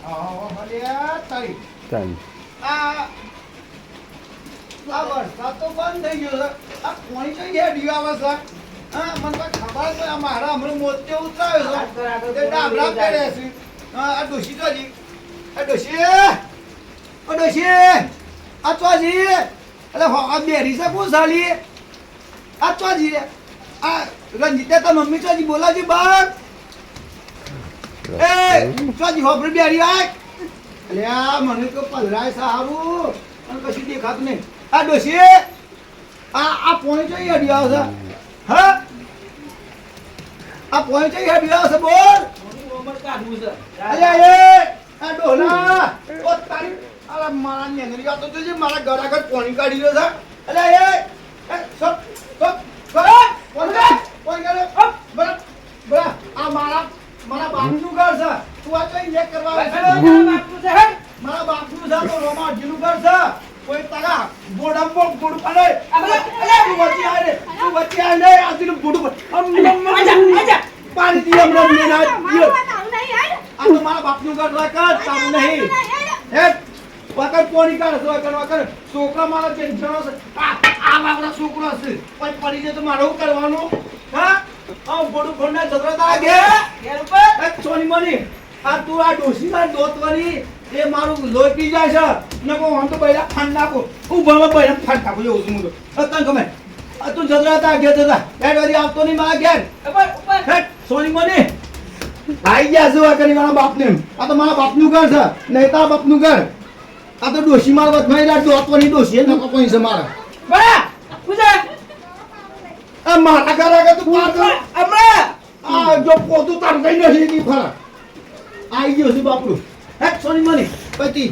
અલ્યા તારી ચાલ આ વરસાદ તો બંધ થઈ ગયો છે. આ કોણી કઈ હેડી આવે છે? હા, મને તો ખબર છે. આ મારા હમણાં મોતે ઉતરાયો છે. તે ડાબલા કરે છે. હા, આ ડોશી તો હજી. આ ડોશી! ઓ ડોશી! આ ચોજી! અરે આ બેરી છે કોણ સાલી? આ ચોજી! આ રંજીતે તો મમ્મી ચોજી બોલાવજી બાર. એ ચોજી હોપરી બેરી આય. અલ્યા મને તો પધરાય સારું અને કશું દેખાતું નહીં. આ ડોશી આ પોણી ચઈ હેડી આવે છે? હા, આ પોણી ચઈ હેડી આવે છે? બોલ. અલ્યા એ આ ડોલા ઓ તારી અલા મારા નેંગરી તો જોજે મારા ઘર આગળ પોણી કાઢી રહ્યો છે. અલ્યા એ સબ પોણી કાઢો બરા બરા આ મારા બાપનું ઘર છે. તું આ કઈ લે કરવા આવે છે? મારા બાપનું છે તો રોમા જીનું ઘર છે. કોઈ તારા ગોડામાં ગોડ પડે. તું વચ્ચે આ રે તું વચ્ચે આ લે આ તું ગોડ આજા પાણી દી હમણાં મેં ના દીયો. આ તો મારા બાપનું ઘર રાખર કામ નહીં. હે વકર પોણી કાઢ વકર છોકરા મારા ટેન્શનો છે. આ બાપડા છોકરો છે પણ પડી જાય તો મારે શું કરવાનું? હા આ ગોડું ખોંડા ઝઘડો તારા ઘેર ઉપર સોની મની આ તું આ ડોસીના દોતવાની એ મારું લોહી પી જાય છે. નકો હું તો બૈરા ફાન નાખું ઉભામાં બૈરા ફાન નાખું એવું છું હું તો તને ગમે આ તું જદરાતા ઘેર જતા હેડ વળી આવતો નહીં મારા ઘેર હેડ સોની મની આઈ ગયા છે કરી મારા બાપને. આ તો મારા બાપનું ઘર છે નહીં તારા બાપનું ઘર. આ તો ડોસી મારા વચમાં દોતવાની ડોસી નકો કોઈ છે મારા બરા પૂજા આ મારા ઘર આગળ તું પાર કર હમણાં આ જો પોતું તાર કઈ નથી કી ફરા આઈ ગયો છે બાપડું. હેડ સોની મની પતિ